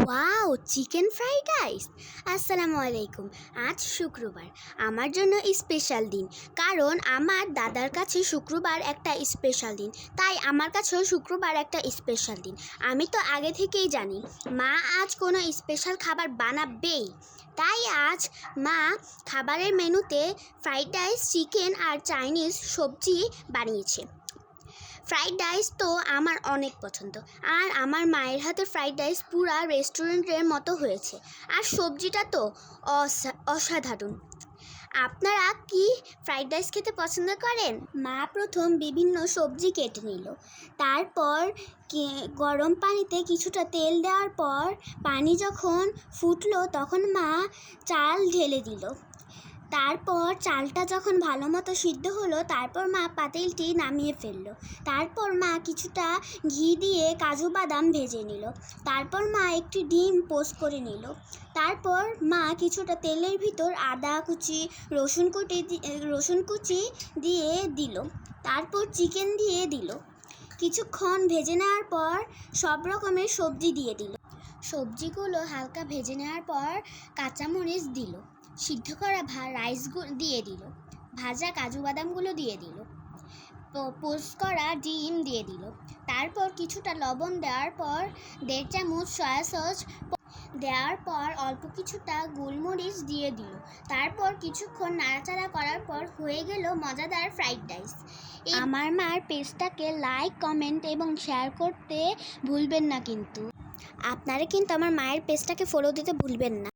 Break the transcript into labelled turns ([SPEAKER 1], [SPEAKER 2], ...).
[SPEAKER 1] Wow, chicken fried rice. আসসালামু আলাইকুম। আজ শুক্রবার, আমার জন্য স্পেশাল দিন, কারণ আমার দাদার কাছে শুক্রবার একটা স্পেশাল দিন, তাই আমার কাছেও শুক্রবার একটা স্পেশাল দিন। আমি তো আগে থেকেই জানি মা আজ কোনো স্পেশাল খাবার বানাবেই, তাই আজ মা খাবারের মেনুতে ফ্রাইড রাইস, চিকেন আর চাইনিজ সবজি বানিয়েছে। ফ্রাইড রাইস তো আমার অনেক পছন্দ, আর আমার মায়ের হাতে ফ্রাইড রাইস পুরা রেস্টুরেন্টের মতো হয়েছে। আর সবজিটা তো অসাধারণ। আপনারা কি ফ্রাইড রাইস খেতে পছন্দ করেন? মা প্রথম বিভিন্ন সবজি কেটে নিল, তারপর গরম পানিতে কিছুটা তেল দেওয়ার পর পানি যখন ফুটলো তখন মা চাল ঢেলে দিল। তারপর চালটা যখন ভালো মতো সিদ্ধ হলো তারপর মা পাতিলটি নামিয়ে ফেললো। তারপর মা কিছুটা ঘি দিয়ে কাজু বাদাম ভেজে নিল। তারপর মা একটি ডিম পোস্ট করে নিল। তারপর মা কিছুটা তেলের ভিতর আদা কুচি, রসুন কুচি দিয়ে দিল। তারপর চিকেন দিয়ে দিল। কিছুক্ষণ ভেজে নেওয়ার পর সব রকমের সবজি দিয়ে দিল। সবজিগুলো হালকা ভেজে নেওয়ার পর কাঁচামরিচ দিল। সিদ্ধ করা রাইসগুলো দিয়ে দিল। ভাজা কাজু বাদামগুলো দিয়ে দিল। পোস্ট করা ডিম দিয়ে দিল। তারপর কিছুটা লবণ দেওয়ার পর 1.5 চামচ সয়া সস দেওয়ার পর অল্প কিছুটা গোলমরিচ দিয়ে দিল। তারপর কিছুক্ষণ নাড়াচাড়া করার পর হয়ে গেল মজাদার ফ্রাইড রাইস। আমার মার পেজটাকে লাইক, কমেন্ট এবং শেয়ার করতে ভুলবেন না কিন্তু। আপনারা কিন্তু আমার মায়ের পেজটাকে ফলো দিতে ভুলবেন না।